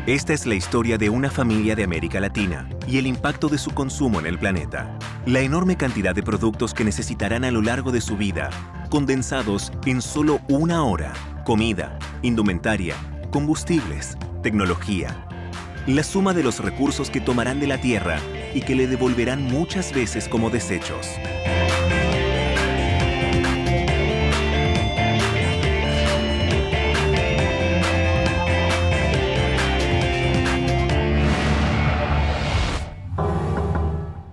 Esta es la historia de una familia de América Latina y el impacto de su consumo en el planeta. La enorme cantidad de productos que necesitarán a lo largo de su vida, condensados en solo una hora. Comida, indumentaria, combustibles, tecnología. La suma de los recursos que tomarán de la Tierra y que le devolverán muchas veces como desechos.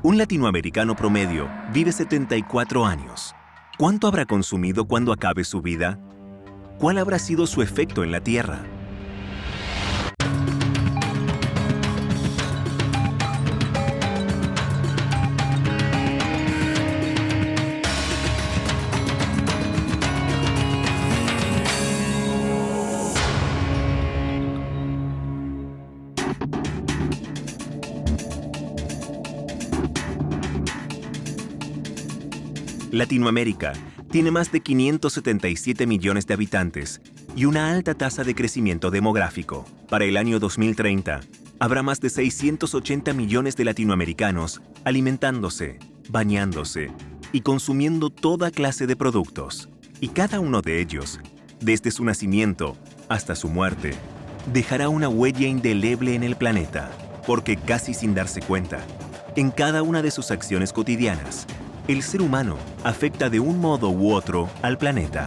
Un latinoamericano promedio vive 74 años. ¿Cuánto habrá consumido cuando acabe su vida? ¿Cuál habrá sido su efecto en la Tierra? Latinoamérica tiene más de 577 millones de habitantes y una alta tasa de crecimiento demográfico. Para el año 2030, habrá más de 680 millones de latinoamericanos alimentándose, bañándose y consumiendo toda clase de productos. Y cada uno de ellos, desde su nacimiento hasta su muerte, dejará una huella indeleble en el planeta, porque casi sin darse cuenta, en cada una de sus acciones cotidianas, el ser humano afecta de un modo u otro al planeta.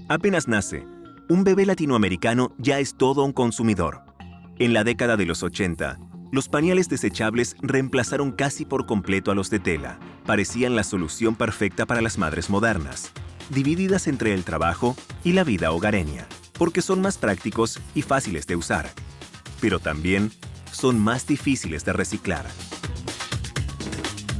Apenas nace, un bebé latinoamericano ya es todo un consumidor. En la década de los 80, los pañales desechables reemplazaron casi por completo a los de tela. Parecían la solución perfecta para las madres modernas, divididas entre el trabajo y la vida hogareña, porque son más prácticos y fáciles de usar. Pero también son más difíciles de reciclar.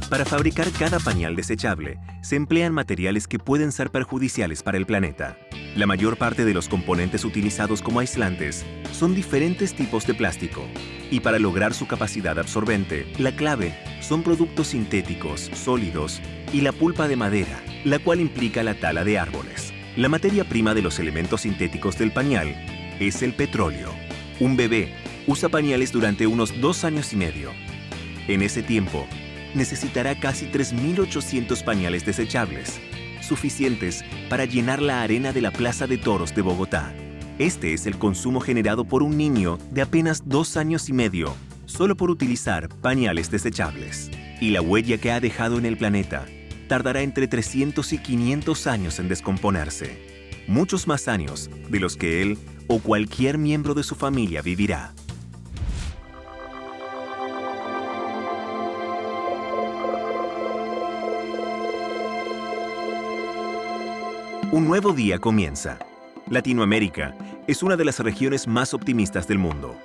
Para fabricar cada pañal desechable, se emplean materiales que pueden ser perjudiciales para el planeta. La mayor parte de los componentes utilizados como aislantes son diferentes tipos de plástico, y para lograr su capacidad absorbente, la clave son productos sintéticos, sólidos y la pulpa de madera, la cual implica la tala de árboles. La materia prima de los elementos sintéticos del pañal es el petróleo. Un bebé usa pañales durante unos 2 años y medio. En ese tiempo, necesitará casi 3.800 pañales desechables, suficientes para llenar la arena de la Plaza de Toros de Bogotá. Este es el consumo generado por un niño de apenas 2 años y medio, solo por utilizar pañales desechables. Y la huella que ha dejado en el planeta tardará entre 300 y 500 años en descomponerse. Muchos más años de los que él o cualquier miembro de su familia vivirá. Un nuevo día comienza. Latinoamérica es una de las regiones más optimistas del mundo.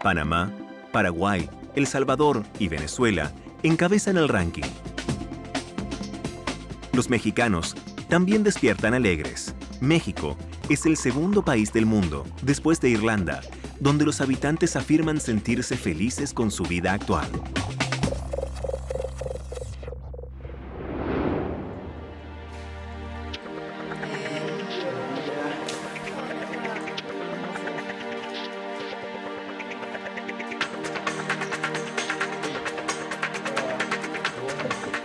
Panamá, Paraguay, El Salvador y Venezuela encabezan el ranking. Los mexicanos también despiertan alegres. México es el segundo país del mundo, después de Irlanda, donde los habitantes afirman sentirse felices con su vida actual.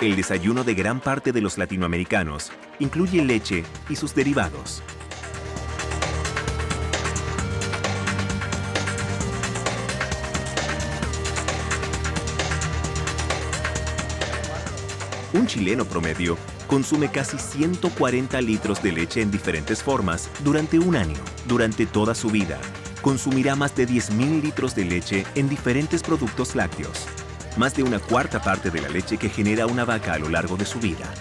El desayuno de gran parte de los latinoamericanos incluye leche y sus derivados. Un chileno promedio consume casi 140 litros de leche en diferentes formas durante un año. Durante toda su vida, consumirá más de 10.000 litros de leche en diferentes productos lácteos. Más de una cuarta parte de la leche que genera una vaca a lo largo de su vida.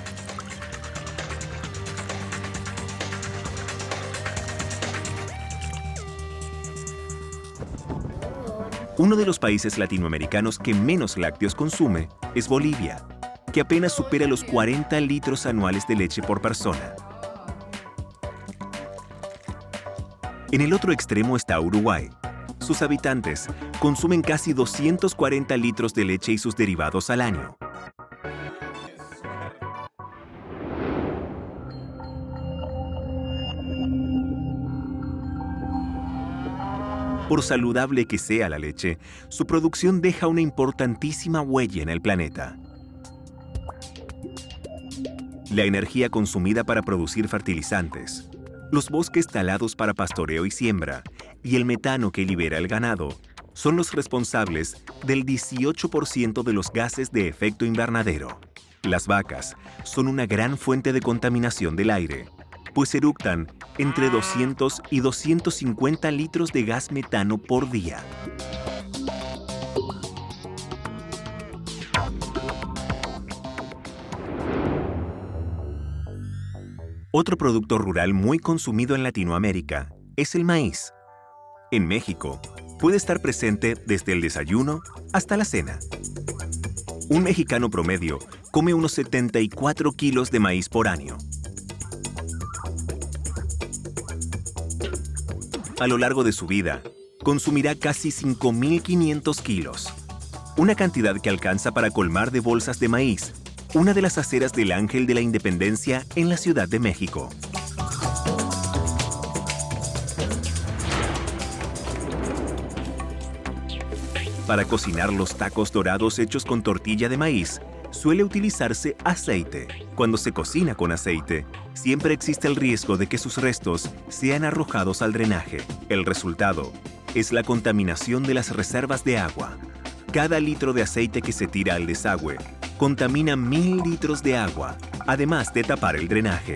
Uno de los países latinoamericanos que menos lácteos consume es Bolivia, que apenas supera los 40 litros anuales de leche por persona. En el otro extremo está Uruguay. Sus habitantes consumen casi 240 litros de leche y sus derivados al año. Por saludable que sea la leche, su producción deja una importantísima huella en el planeta. La energía consumida para producir fertilizantes, los bosques talados para pastoreo y siembra, y el metano que libera el ganado, son los responsables del 18% de los gases de efecto invernadero. Las vacas son una gran fuente de contaminación del aire, pues eructan entre 200 y 250 litros de gas metano por día. Otro producto rural muy consumido en Latinoamérica es el maíz. En México, puede estar presente desde el desayuno hasta la cena. Un mexicano promedio come unos 74 kilos de maíz por año. A lo largo de su vida, consumirá casi 5.500 kilos, una cantidad que alcanza para colmar de bolsas de maíz una de las aceras del Ángel de la Independencia en la Ciudad de México. Para cocinar los tacos dorados hechos con tortilla de maíz, suele utilizarse aceite. Cuando se cocina con aceite, siempre existe el riesgo de que sus restos sean arrojados al drenaje. El resultado es la contaminación de las reservas de agua. Cada litro de aceite que se tira al desagüe contamina 1.000 litros de agua, además de tapar el drenaje.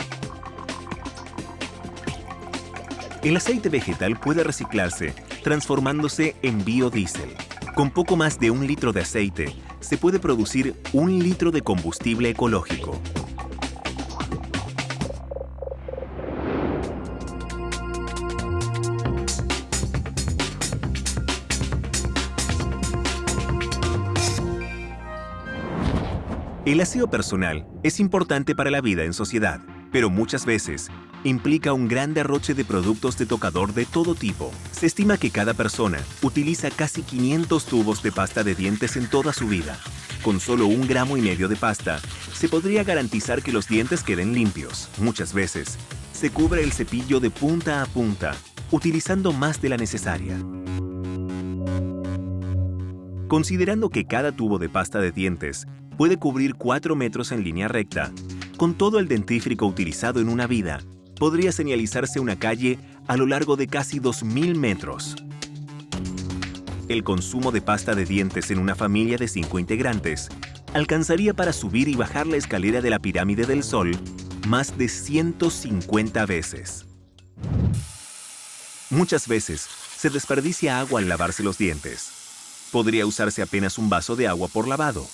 El aceite vegetal puede reciclarse, transformándose en biodiesel. Con poco más de 1 litro de aceite, se puede producir 1 litro de combustible ecológico. El aseo personal es importante para la vida en sociedad, pero muchas veces implica un gran derroche de productos de tocador de todo tipo. Se estima que cada persona utiliza casi 500 tubos de pasta de dientes en toda su vida. Con solo 1,5 gramos de pasta, se podría garantizar que los dientes queden limpios. Muchas veces, se cubre el cepillo de punta a punta, utilizando más de la necesaria. Considerando que cada tubo de pasta de dientes puede cubrir 4 metros en línea recta, con todo el dentífrico utilizado en una vida, podría señalizarse una calle a lo largo de casi 2.000 metros. El consumo de pasta de dientes en una familia de 5 integrantes alcanzaría para subir y bajar la escalera de la pirámide del Sol más de 150 veces. Muchas veces se desperdicia agua al lavarse los dientes. Podría usarse apenas un vaso de agua por lavado.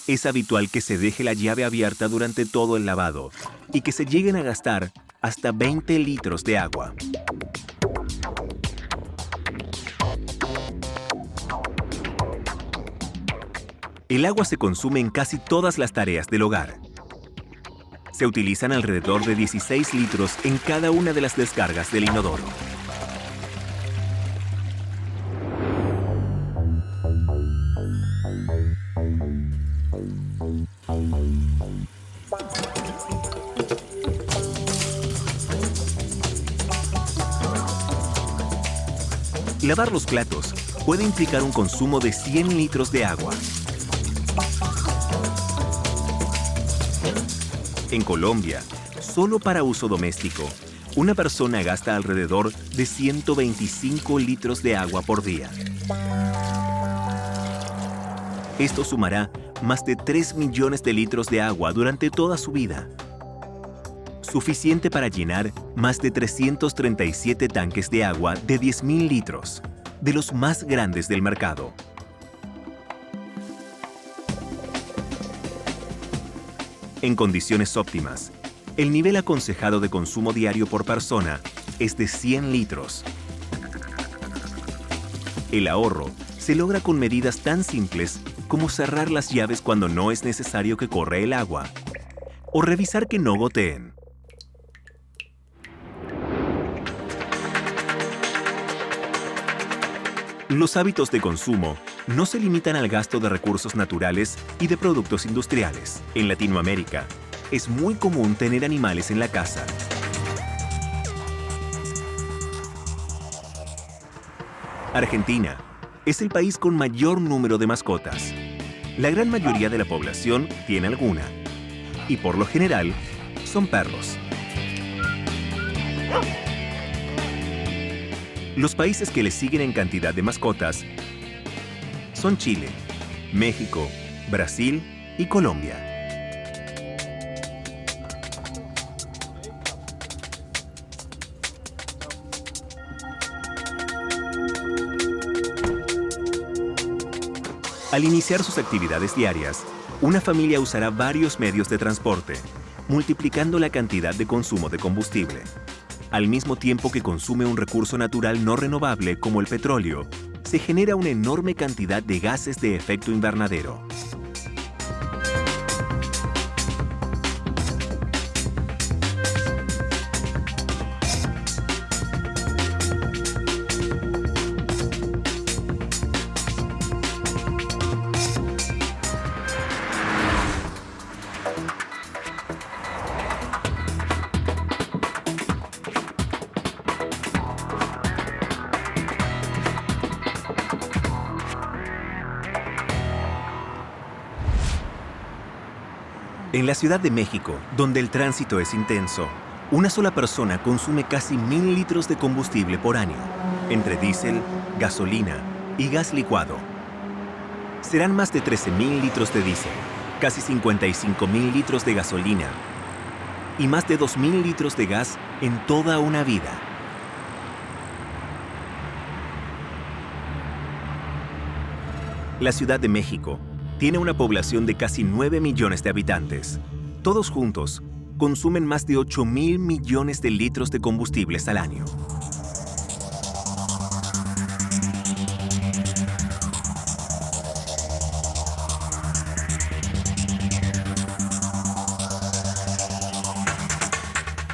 Es habitual que se deje la llave abierta durante todo el lavado y que se lleguen a gastar hasta 20 litros de agua. El agua se consume en casi todas las tareas del hogar. Se utilizan alrededor de 16 litros en cada una de las descargas del inodoro. Lavar los platos puede implicar un consumo de 100 litros de agua. En Colombia, solo para uso doméstico, una persona gasta alrededor de 125 litros de agua por día. Esto sumará más de 3 millones de litros de agua durante toda su vida. Suficiente para llenar más de 337 tanques de agua de 10.000 litros, de los más grandes del mercado. En condiciones óptimas, el nivel aconsejado de consumo diario por persona es de 100 litros. El ahorro se logra con medidas tan simples como cerrar las llaves cuando no es necesario que corra el agua o revisar que no goteen. Los hábitos de consumo no se limitan al gasto de recursos naturales y de productos industriales. En Latinoamérica, es muy común tener animales en la casa. Argentina es el país con mayor número de mascotas. La gran mayoría de la población tiene alguna, y por lo general, son perros. Los países que le siguen en cantidad de mascotas son Chile, México, Brasil y Colombia. Al iniciar sus actividades diarias, una familia usará varios medios de transporte, multiplicando la cantidad de consumo de combustible. Al mismo tiempo que consume un recurso natural no renovable como el petróleo, se genera una enorme cantidad de gases de efecto invernadero. En la Ciudad de México, donde el tránsito es intenso, una sola persona consume casi 1000 litros de combustible por año, entre diésel, gasolina y gas licuado. Serán más de 13.000 litros de diésel, casi 55.000 litros de gasolina y más de 2.000 litros de gas en toda una vida. La Ciudad de México tiene una población de casi 9 millones de habitantes. Todos juntos, consumen más de 8.000 millones de litros de combustibles al año.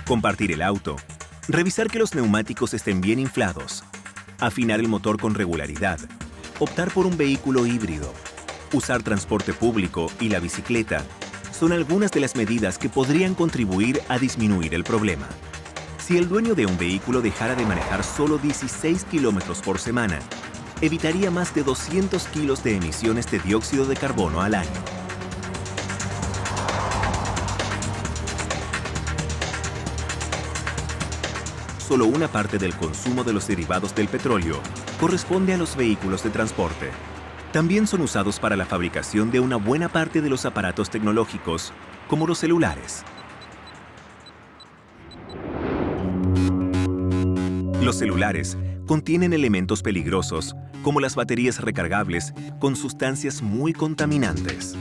Compartir el auto, revisar que los neumáticos estén bien inflados, afinar el motor con regularidad, optar por un vehículo híbrido, usar transporte público y la bicicleta son algunas de las medidas que podrían contribuir a disminuir el problema. Si el dueño de un vehículo dejara de manejar solo 16 kilómetros por semana, evitaría más de 200 kilos de emisiones de dióxido de carbono al año. Solo una parte del consumo de los derivados del petróleo corresponde a los vehículos de transporte. También son usados para la fabricación de una buena parte de los aparatos tecnológicos, como los celulares. Los celulares contienen elementos peligrosos, como las baterías recargables, con sustancias muy contaminantes.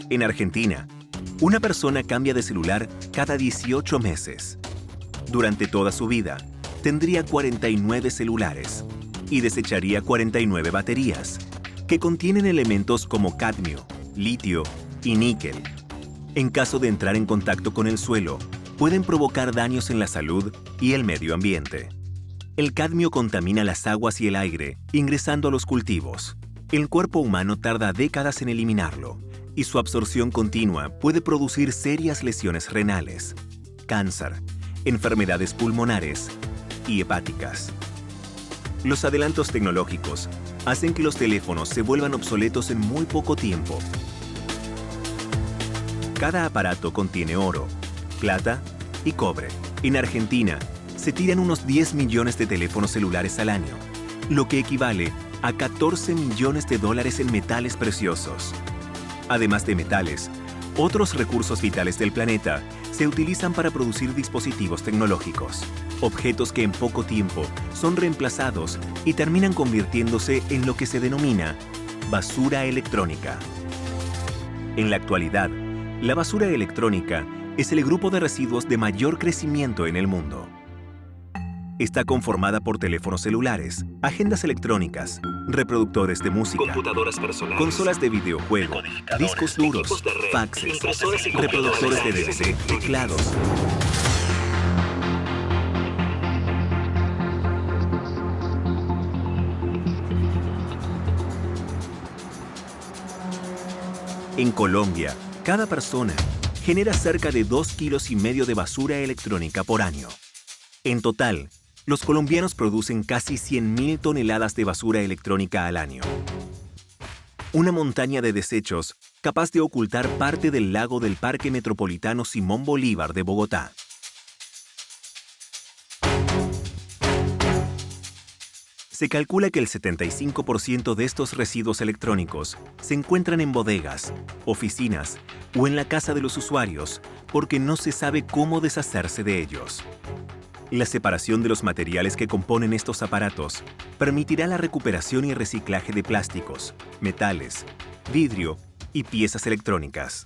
En Argentina, una persona cambia de celular cada 18 meses. Durante toda su vida, tendría 49 celulares y desecharía 49 baterías, que contienen elementos como cadmio, litio y níquel. En caso de entrar en contacto con el suelo, pueden provocar daños en la salud y el medio ambiente. El cadmio contamina las aguas y el aire, ingresando a los cultivos. El cuerpo humano tarda décadas en eliminarlo, y su absorción continua puede producir serias lesiones renales, cáncer, enfermedades pulmonares y hepáticas. Los adelantos tecnológicos hacen que los teléfonos se vuelvan obsoletos en muy poco tiempo. Cada aparato contiene oro, plata y cobre. En Argentina, se tiran unos 10 millones de teléfonos celulares al año, lo que equivale a 14 millones de dólares en metales preciosos. Además de metales, otros recursos vitales del planeta se utilizan para producir dispositivos tecnológicos, objetos que en poco tiempo son reemplazados y terminan convirtiéndose en lo que se denomina basura electrónica. En la actualidad, la basura electrónica es el grupo de residuos de mayor crecimiento en el mundo. Está conformada por teléfonos celulares, agendas electrónicas, reproductores de música, computadoras personales, consolas de videojuego, discos duros, faxes, reproductores de DVD, teclados. En Colombia, cada persona genera cerca de 2,5 kilos de basura electrónica por año. En total, los colombianos producen casi 100.000 toneladas de basura electrónica al año. Una montaña de desechos capaz de ocultar parte del lago del Parque Metropolitano Simón Bolívar de Bogotá. Se calcula que el 75% de estos residuos electrónicos se encuentran en bodegas, oficinas o en la casa de los usuarios porque no se sabe cómo deshacerse de ellos. La separación de los materiales que componen estos aparatos permitirá la recuperación y reciclaje de plásticos, metales, vidrio y piezas electrónicas.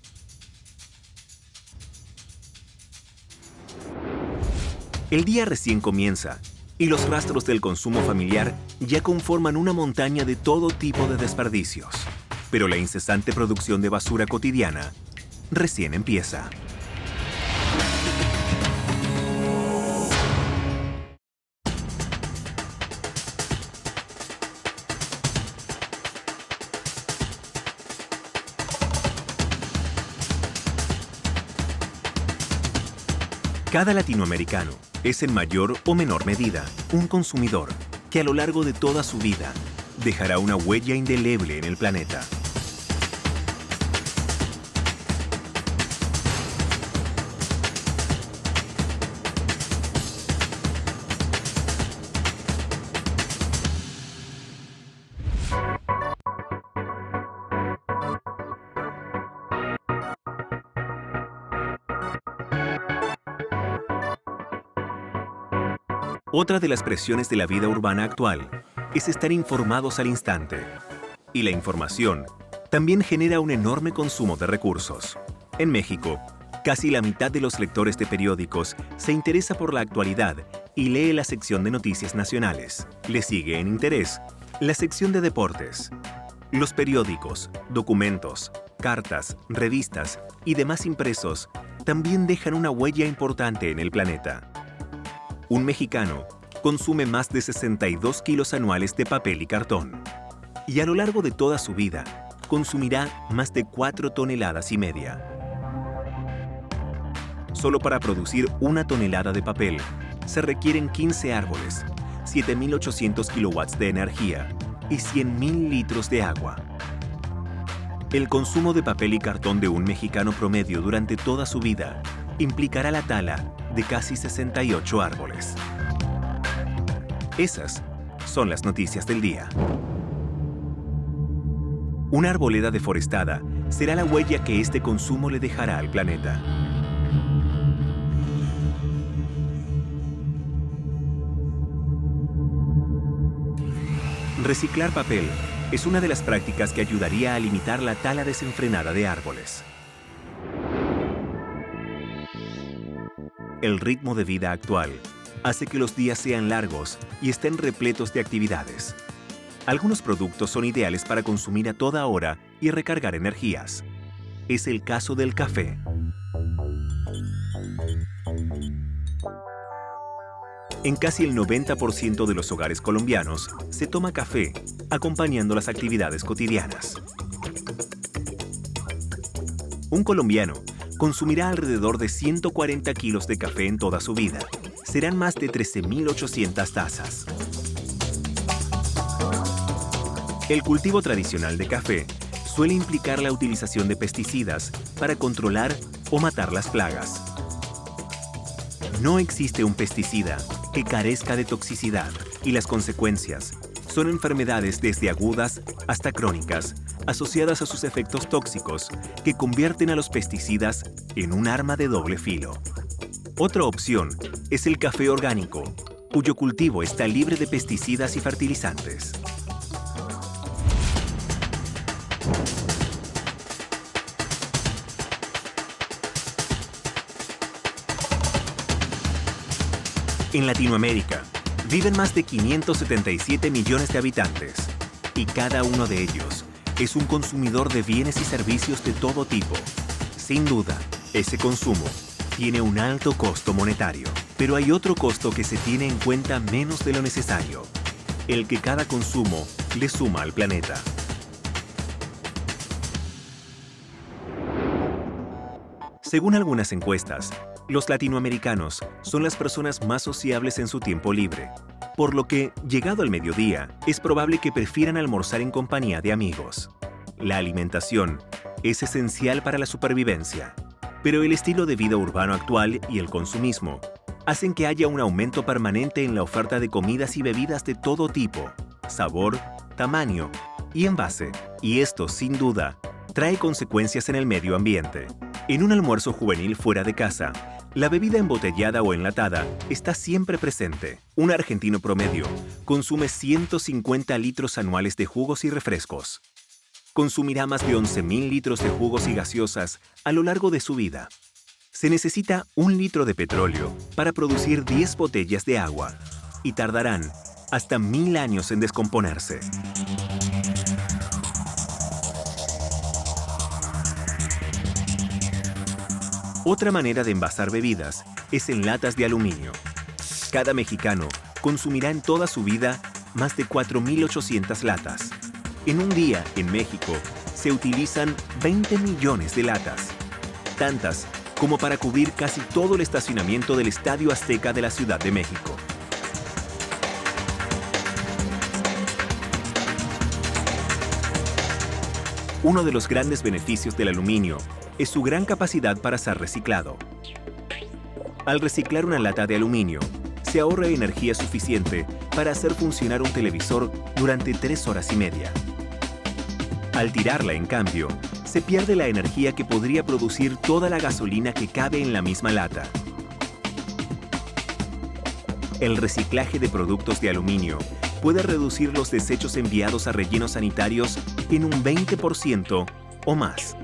El día recién comienza y los rastros del consumo familiar ya conforman una montaña de todo tipo de desperdicios. Pero la incesante producción de basura cotidiana recién empieza. Cada latinoamericano es en mayor o menor medida un consumidor que a lo largo de toda su vida dejará una huella indeleble en el planeta. Otra de las presiones de la vida urbana actual es estar informados al instante. Y la información también genera un enorme consumo de recursos. En México, casi la mitad de los lectores de periódicos se interesa por la actualidad y lee la sección de noticias nacionales. Le sigue en interés la sección de deportes. Los periódicos, documentos, cartas, revistas y demás impresos también dejan una huella importante en el planeta. Un mexicano consume más de 62 kilos anuales de papel y cartón. Y a lo largo de toda su vida, consumirá más de 4,5 toneladas. Solo para producir 1 tonelada de papel, se requieren 15 árboles, 7.800 kilowatts de energía y 100.000 litros de agua. El consumo de papel y cartón de un mexicano promedio durante toda su vida implicará la tala de casi 68 árboles. Esas son las noticias del día. Una arboleda deforestada será la huella que este consumo le dejará al planeta. Reciclar papel es una de las prácticas que ayudaría a limitar la tala desenfrenada de árboles. El ritmo de vida actual hace que los días sean largos y estén repletos de actividades. Algunos productos son ideales para consumir a toda hora y recargar energías. Es el caso del café. En casi el 90% de los hogares colombianos se toma café, acompañando las actividades cotidianas. Un colombiano consumirá alrededor de 140 kilos de café en toda su vida. Serán más de 13.800 tazas. El cultivo tradicional de café suele implicar la utilización de pesticidas para controlar o matar las plagas. No existe un pesticida que carezca de toxicidad y las consecuencias son enfermedades desde agudas hasta crónicas, asociadas a sus efectos tóxicos que convierten a los pesticidas en un arma de doble filo. Otra opción es el café orgánico, cuyo cultivo está libre de pesticidas y fertilizantes. En Latinoamérica, viven más de 577 millones de habitantes, y cada uno de ellos es un consumidor de bienes y servicios de todo tipo. Sin duda, ese consumo tiene un alto costo monetario, pero hay otro costo que se tiene en cuenta menos de lo necesario, el que cada consumo le suma al planeta. Según algunas encuestas, los latinoamericanos son las personas más sociables en su tiempo libre, por lo que, llegado al mediodía, es probable que prefieran almorzar en compañía de amigos. La alimentación es esencial para la supervivencia, pero el estilo de vida urbano actual y el consumismo hacen que haya un aumento permanente en la oferta de comidas y bebidas de todo tipo, sabor, tamaño y envase, y esto, sin duda, trae consecuencias en el medio ambiente. En un almuerzo juvenil fuera de casa, la bebida embotellada o enlatada está siempre presente. Un argentino promedio consume 150 litros anuales de jugos y refrescos. Consumirá más de 11.000 litros de jugos y gaseosas a lo largo de su vida. Se necesita 1 litro de petróleo para producir 10 botellas de agua y tardarán hasta 1000 años en descomponerse. Otra manera de envasar bebidas es en latas de aluminio. Cada mexicano consumirá en toda su vida más de 4.800 latas. En un día, en México, se utilizan 20 millones de latas, tantas como para cubrir casi todo el estacionamiento del Estadio Azteca de la Ciudad de México. Uno de los grandes beneficios del aluminio es su gran capacidad para ser reciclado. Al reciclar una lata de aluminio, se ahorra energía suficiente para hacer funcionar un televisor durante 3 horas y media. Al tirarla, en cambio, se pierde la energía que podría producir toda la gasolina que cabe en la misma lata. El reciclaje de productos de aluminio puede reducir los desechos enviados a rellenos sanitarios en un 20% o más.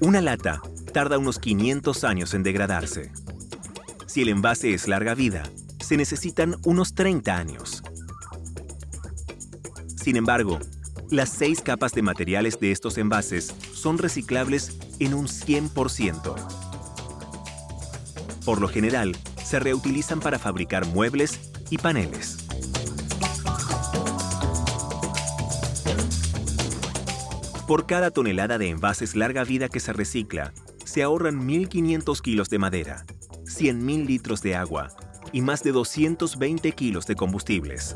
Una lata tarda unos 500 años en degradarse. Si el envase es larga vida, se necesitan unos 30 años. Sin embargo, las 6 capas de materiales de estos envases son reciclables en un 100%. Por lo general, se reutilizan para fabricar muebles y paneles. Por cada tonelada de envases larga vida que se recicla, se ahorran 1.500 kilos de madera, 100.000 litros de agua y más de 220 kilos de combustibles.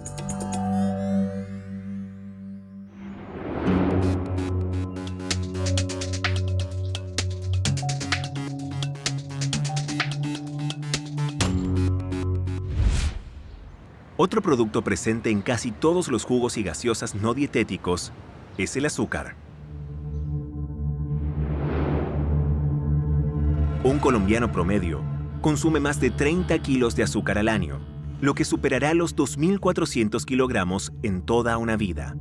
Otro producto presente en casi todos los jugos y gaseosas no dietéticos es el azúcar. Un colombiano promedio consume más de 30 kilos de azúcar al año, lo que superará los 2.400 kilogramos en toda una vida.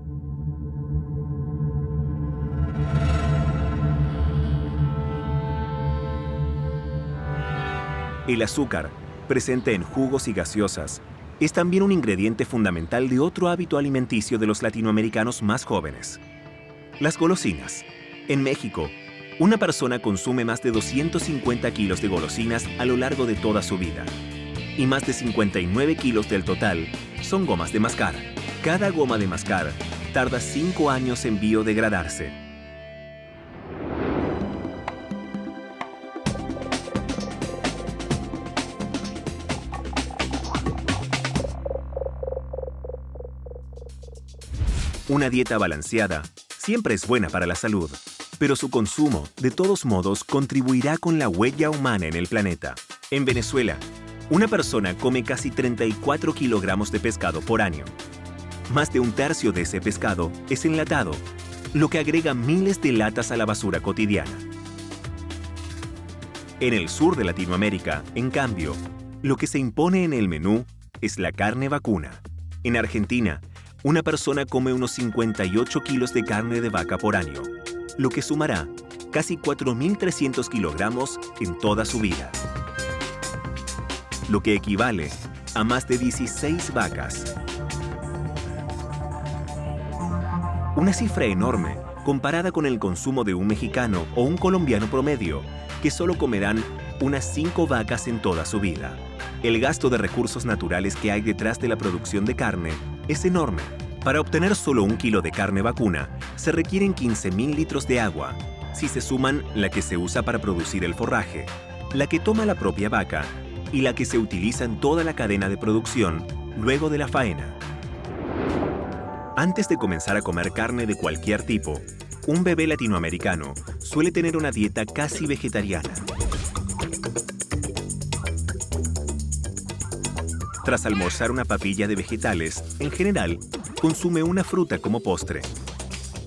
El azúcar, presente en jugos y gaseosas, es también un ingrediente fundamental de otro hábito alimenticio de los latinoamericanos más jóvenes: las golosinas. En México, una persona consume más de 250 kilos de golosinas a lo largo de toda su vida. Y más de 59 kilos del total son gomas de mascar. Cada goma de mascar tarda 5 años en biodegradarse. Una dieta balanceada siempre es buena para la salud, pero su consumo, de todos modos, contribuirá con la huella humana en el planeta. En Venezuela, una persona come casi 34 kilogramos de pescado por año. Más de un tercio de ese pescado es enlatado, lo que agrega miles de latas a la basura cotidiana. En el sur de Latinoamérica, en cambio, lo que se impone en el menú es la carne vacuna. En Argentina, una persona come unos 58 kilos de carne de vaca por año, lo que sumará casi 4.300 kilogramos en toda su vida, lo que equivale a más de 16 vacas. Una cifra enorme comparada con el consumo de un mexicano o un colombiano promedio, que solo comerán unas 5 vacas en toda su vida. El gasto de recursos naturales que hay detrás de la producción de carne es enorme, Para obtener solo 1 kilo de carne vacuna, se requieren 15.000 litros de agua, si se suman la que se usa para producir el forraje, la que toma la propia vaca y la que se utiliza en toda la cadena de producción luego de la faena. Antes de comenzar a comer carne de cualquier tipo, un bebé latinoamericano suele tener una dieta casi vegetariana. Tras almorzar una papilla de vegetales, en general, consume una fruta como postre.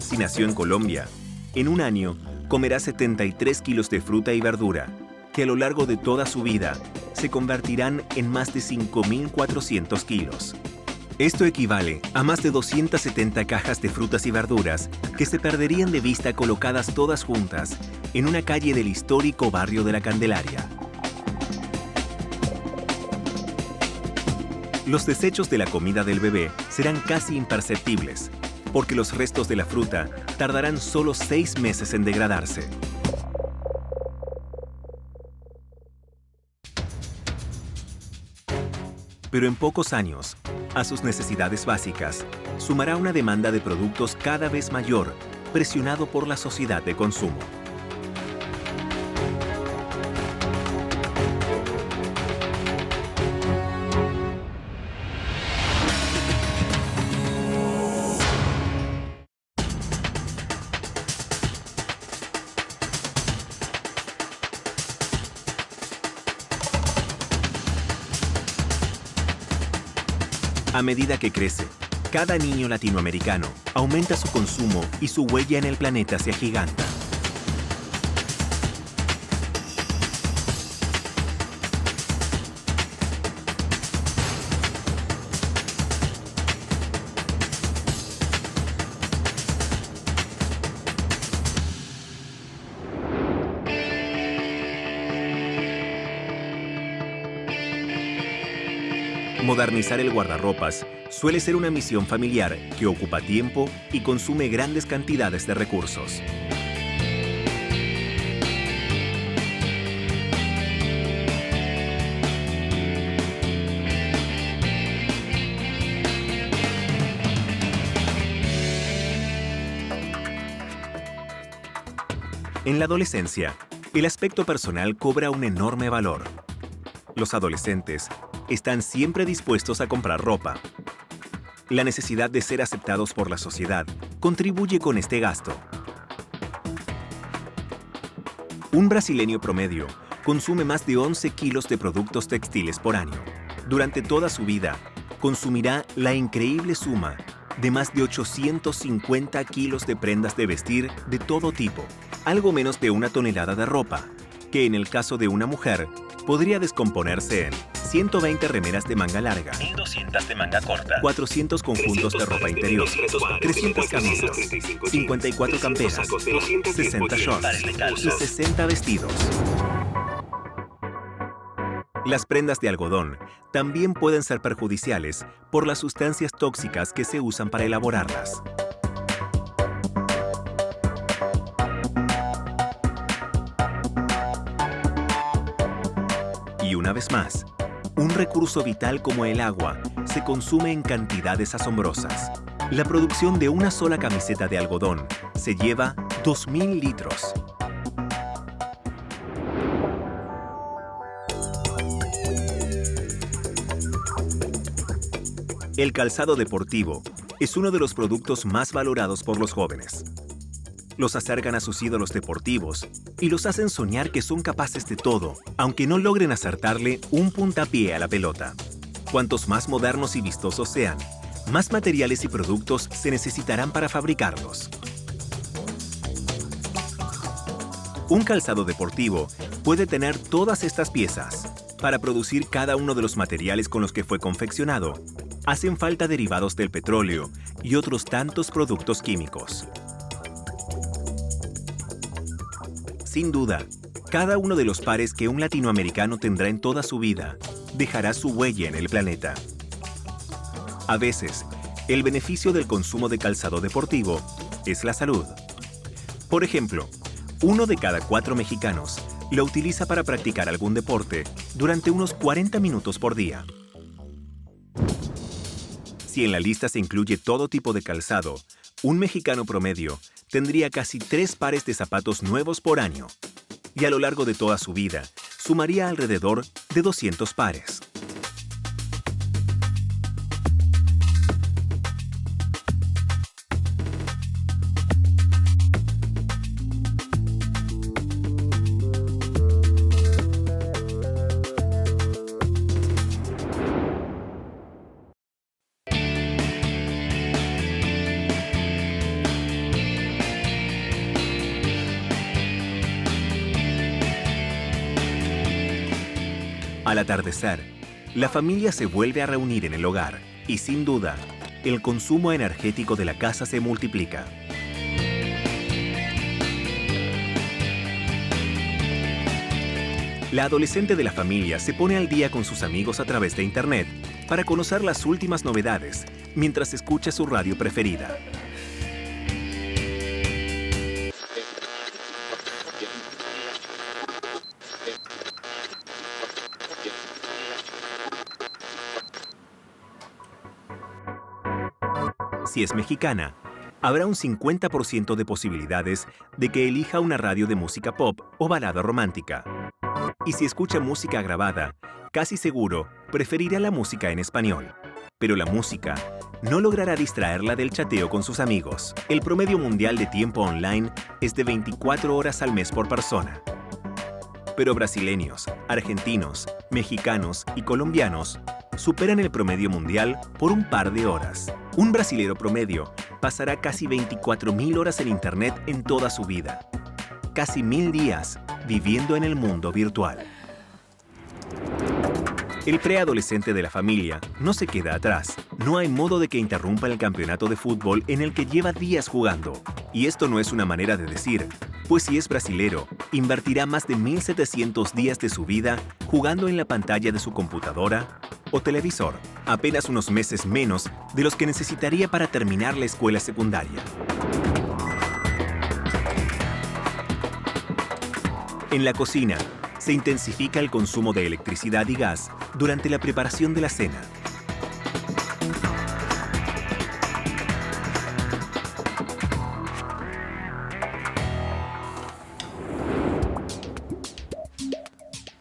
Si nació en Colombia, en un año comerá 73 kilos de fruta y verdura, que a lo largo de toda su vida se convertirán en más de 5.400 kilos. Esto equivale a más de 270 cajas de frutas y verduras que se perderían de vista colocadas todas juntas en una calle del histórico barrio de La Candelaria. Los desechos de la comida del bebé serán casi imperceptibles, porque los restos de la fruta tardarán solo 6 meses en degradarse. Pero en pocos años, a sus necesidades básicas, sumará una demanda de productos cada vez mayor, presionado por la sociedad de consumo. A medida que crece, cada niño latinoamericano aumenta su consumo y su huella en el planeta se agiganta. Modernizar el guardarropas suele ser una misión familiar que ocupa tiempo y consume grandes cantidades de recursos. En la adolescencia, el aspecto personal cobra un enorme valor. Los adolescentes están siempre dispuestos a comprar ropa. La necesidad de ser aceptados por la sociedad contribuye con este gasto. Un brasileño promedio consume más de 11 kilos de productos textiles por año. Durante toda su vida, consumirá la increíble suma de más de 850 kilos de prendas de vestir de todo tipo, algo menos de 1 tonelada de ropa, que en el caso de una mujer podría descomponerse en 120 remeras de manga larga, 1.200 de manga corta, 400 conjuntos de ropa interior, 300 camisas, 54 camperas, 60 shorts y 60 vestidos. Las prendas de algodón también pueden ser perjudiciales por las sustancias tóxicas que se usan para elaborarlas. Y una vez más, un recurso vital como el agua se consume en cantidades asombrosas. La producción de una sola camiseta de algodón se lleva 2.000 litros. El calzado deportivo es uno de los productos más valorados por los jóvenes. Los acercan a sus ídolos deportivos y los hacen soñar que son capaces de todo, aunque no logren acertarle un puntapié a la pelota. Cuantos más modernos y vistosos sean, más materiales y productos se necesitarán para fabricarlos. Un calzado deportivo puede tener todas estas piezas. Para producir cada uno de los materiales con los que fue confeccionado, hacen falta derivados del petróleo y otros tantos productos químicos. Sin duda, cada uno de los pares que un latinoamericano tendrá en toda su vida dejará su huella en el planeta. A veces, el beneficio del consumo de calzado deportivo es la salud. Por ejemplo, 1 de cada 4 mexicanos lo utiliza para practicar algún deporte durante unos 40 minutos por día. Si en la lista se incluye todo tipo de calzado, un mexicano promedio tendría casi 3 pares de zapatos nuevos por año. Y a lo largo de toda su vida, sumaría alrededor de 200 pares. Al atardecer, la familia se vuelve a reunir en el hogar y, sin duda, el consumo energético de la casa se multiplica. La adolescente de la familia se pone al día con sus amigos a través de Internet para conocer las últimas novedades mientras escucha su radio preferida. Si es mexicana, habrá un 50% de posibilidades de que elija una radio de música pop o balada romántica. Y si escucha música grabada, casi seguro preferirá la música en español. Pero la música no logrará distraerla del chateo con sus amigos. El promedio mundial de tiempo online es de 24 horas al mes por persona. Pero brasileños, argentinos, mexicanos y colombianos superan el promedio mundial por un par de horas. Un brasilero promedio pasará casi 24.000 horas en Internet en toda su vida. Casi 1.000 días viviendo en el mundo virtual. El preadolescente de la familia no se queda atrás. No hay modo de que interrumpa el campeonato de fútbol en el que lleva días jugando. Y esto no es una manera de decir, pues si es brasilero, invertirá más de 1.700 días de su vida jugando en la pantalla de su computadora o televisor, apenas unos meses menos de los que necesitaría para terminar la escuela secundaria. En la cocina, se intensifica el consumo de electricidad y gas durante la preparación de la cena.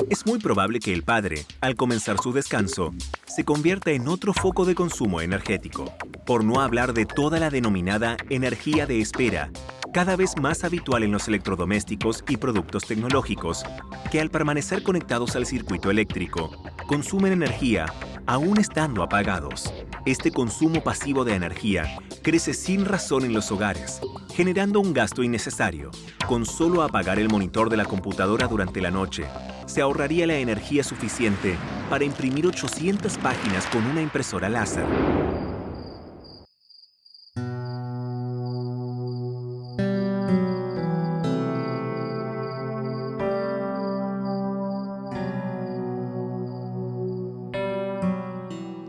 Es muy probable que el padre, al comenzar su descanso, se convierta en otro foco de consumo energético, por no hablar de toda la denominada energía de espera, cada vez más habitual en los electrodomésticos y productos tecnológicos, que al permanecer conectados al circuito eléctrico, consumen energía aún estando apagados. Este consumo pasivo de energía crece sin razón en los hogares, generando un gasto innecesario. Con solo apagar el monitor de la computadora durante la noche, se ahorraría la energía suficiente para imprimir 800 páginas con una impresora láser.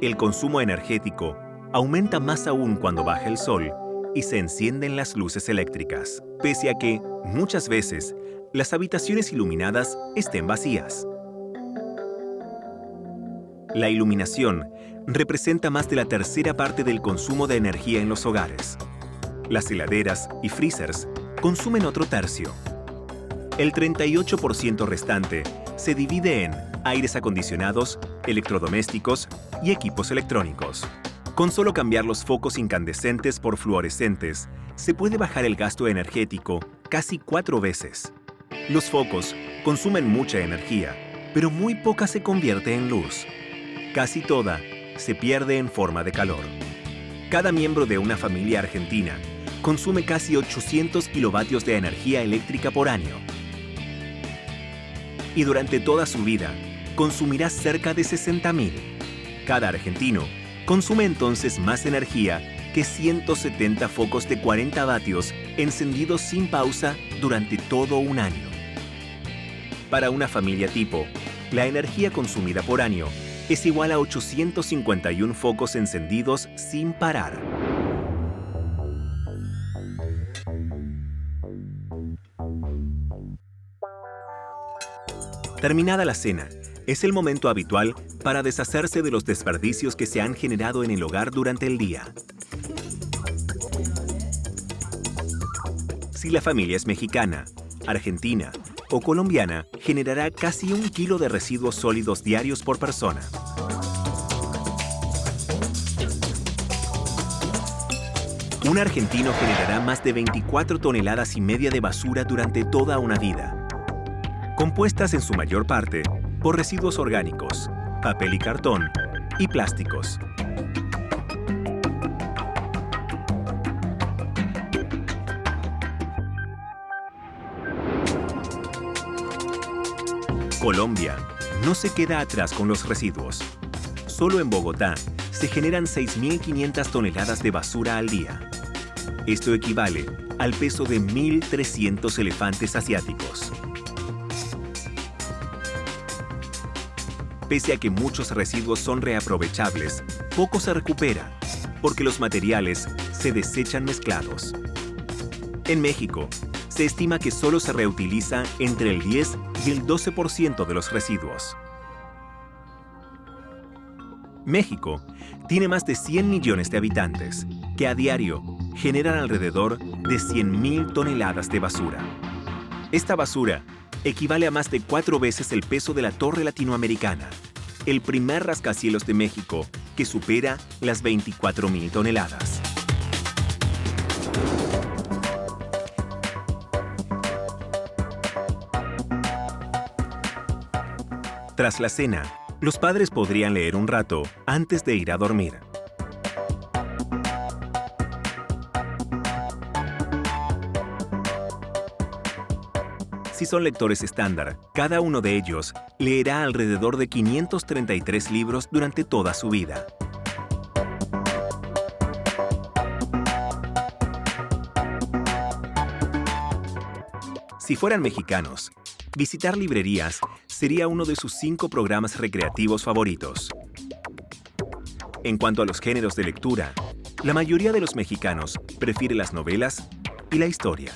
El consumo energético aumenta más aún cuando baja el sol y se encienden las luces eléctricas, pese a que, muchas veces, las habitaciones iluminadas estén vacías. La iluminación representa más de la tercera parte del consumo de energía en los hogares. Las heladeras y freezers consumen otro tercio. El 38% restante se divide en aires acondicionados, electrodomésticos y equipos electrónicos. Con solo cambiar los focos incandescentes por fluorescentes, se puede bajar el gasto energético casi 4 veces. Los focos consumen mucha energía, pero muy poca se convierte en luz. Casi toda se pierde en forma de calor. Cada miembro de una familia argentina consume casi 800 kilovatios de energía eléctrica por año. Y durante toda su vida, consumirá cerca de 60.000. Cada argentino consume entonces más energía que 170 focos de 40 vatios encendidos sin pausa durante todo un año. Para una familia tipo, la energía consumida por año es igual a 851 focos encendidos sin parar. Terminada la cena, Es el momento habitual para deshacerse de los desperdicios que se han generado en el hogar durante el día. Si la familia es mexicana, argentina o colombiana, generará casi 1 kilo de residuos sólidos diarios por persona. Un argentino generará más de 24,5 toneladas de basura durante toda una vida, compuestas en su mayor parte por residuos orgánicos, papel y cartón y plásticos. Colombia no se queda atrás con los residuos. Solo en Bogotá se generan 6.500 toneladas de basura al día. Esto equivale al peso de 1.300 elefantes asiáticos. Pese a que muchos residuos son reaprovechables, poco se recupera, porque los materiales se desechan mezclados. En México, se estima que solo se reutiliza entre el 10 y el 12% de los residuos. México tiene más de 100 millones de habitantes, que a diario generan alrededor de 100.000 toneladas de basura. Esta basura equivale a más de 4 veces el peso de la Torre Latinoamericana, el primer rascacielos de México que supera las 24.000 toneladas. Tras la cena, los padres podrían leer un rato antes de ir a dormir. Si son lectores estándar, cada uno de ellos leerá alrededor de 533 libros durante toda su vida. Si fueran mexicanos, visitar librerías sería uno de sus 5 programas recreativos favoritos. En cuanto a los géneros de lectura, la mayoría de los mexicanos prefiere las novelas y la historia.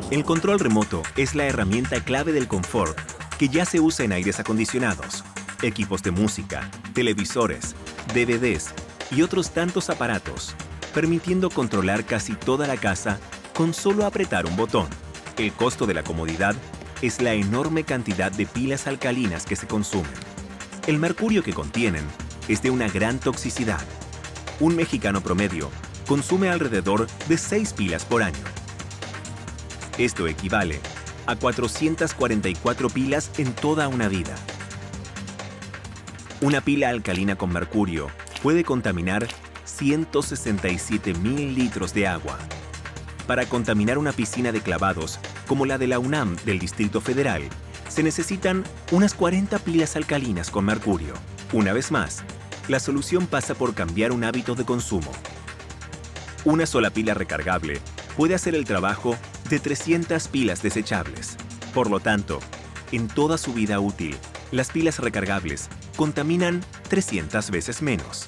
El control remoto es la herramienta clave del confort que ya se usa en aires acondicionados, equipos de música, televisores, DVDs y otros tantos aparatos, permitiendo controlar casi toda la casa con solo apretar un botón. El costo de la comodidad es la enorme cantidad de pilas alcalinas que se consumen. El mercurio que contienen es de una gran toxicidad. Un mexicano promedio consume alrededor de 6 pilas por año. Esto equivale a 444 pilas en toda una vida. Una pila alcalina con mercurio puede contaminar 167.000 litros de agua. Para contaminar una piscina de clavados, como la de la UNAM del Distrito Federal, se necesitan unas 40 pilas alcalinas con mercurio. Una vez más, la solución pasa por cambiar un hábito de consumo. Una sola pila recargable puede hacer el trabajo de 300 pilas desechables. Por lo tanto, en toda su vida útil, las pilas recargables contaminan 300 veces menos.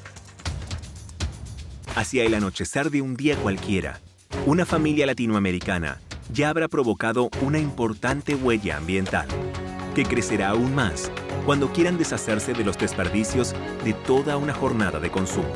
Hacia el anochecer de un día cualquiera, una familia latinoamericana ya habrá provocado una importante huella ambiental, que crecerá aún más cuando quieran deshacerse de los desperdicios de toda una jornada de consumo.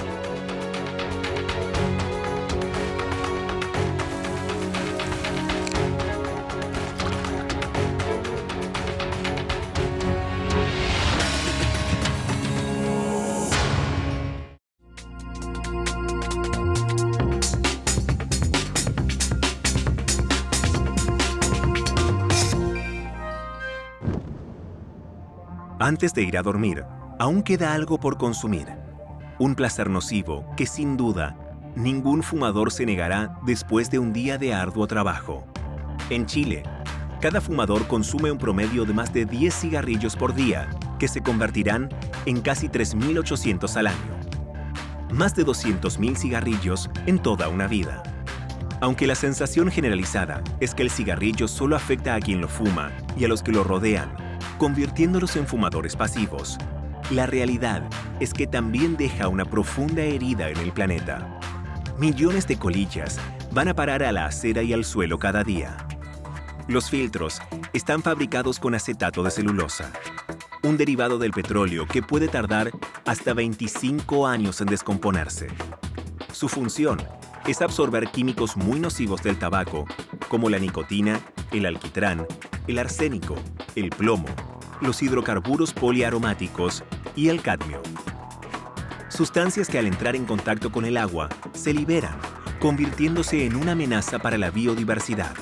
Antes de ir a dormir, aún queda algo por consumir. Un placer nocivo que, sin duda, ningún fumador se negará después de un día de arduo trabajo. En Chile, cada fumador consume un promedio de más de 10 cigarrillos por día, que se convertirán en casi 3.800 al año. Más de 200.000 cigarrillos en toda una vida. Aunque la sensación generalizada es que el cigarrillo solo afecta a quien lo fuma y a los que lo rodean, convirtiéndolos en fumadores pasivos. La realidad es que también deja una profunda herida en el planeta. Millones de colillas van a parar a la acera y al suelo cada día. Los filtros están fabricados con acetato de celulosa, un derivado del petróleo que puede tardar hasta 25 años en descomponerse. Su función es absorber químicos muy nocivos del tabaco, como la nicotina, el alquitrán, el arsénico, el plomo, los hidrocarburos poliaromáticos y el cadmio. Sustancias que al entrar en contacto con el agua se liberan, convirtiéndose en una amenaza para la biodiversidad.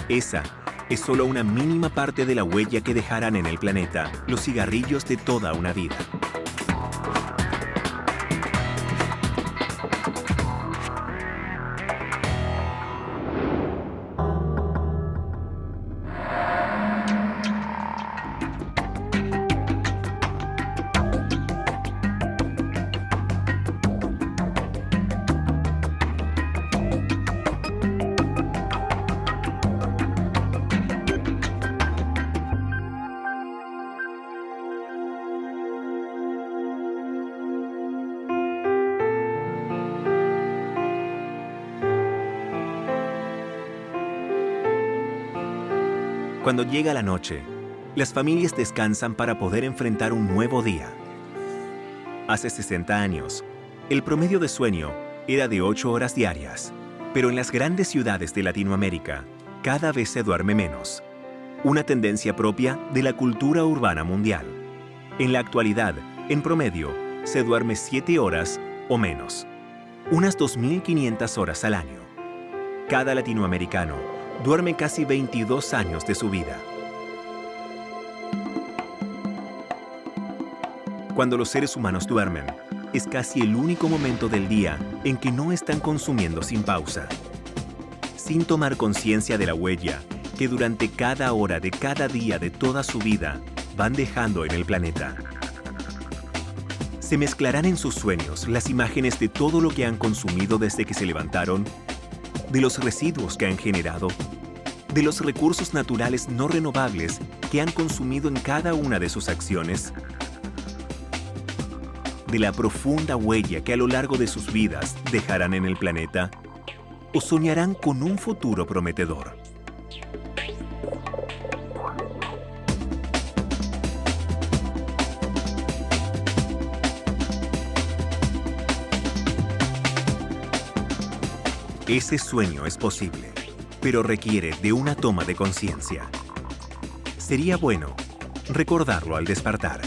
Esa es solo una mínima parte de la huella que dejarán en el planeta los cigarrillos de toda una vida. Cuando llega la noche, las familias descansan para poder enfrentar un nuevo día. Hace 60 años, el promedio de sueño era de 8 horas diarias, pero en las grandes ciudades de Latinoamérica, cada vez se duerme menos. Una tendencia propia de la cultura urbana mundial. En la actualidad, en promedio, se duerme 7 horas o menos, unas 2.500 horas al año. Cada latinoamericano duerme casi 22 años de su vida. Cuando los seres humanos duermen, es casi el único momento del día en que no están consumiendo sin pausa, sin tomar conciencia de la huella que durante cada hora de cada día de toda su vida van dejando en el planeta. Se mezclarán en sus sueños las imágenes de todo lo que han consumido desde que se levantaron, de los residuos que han generado, de los recursos naturales no renovables que han consumido en cada una de sus acciones, de la profunda huella que a lo largo de sus vidas dejarán en el planeta, o soñarán con un futuro prometedor. Ese sueño es posible, pero requiere de una toma de conciencia. Sería bueno recordarlo al despertar.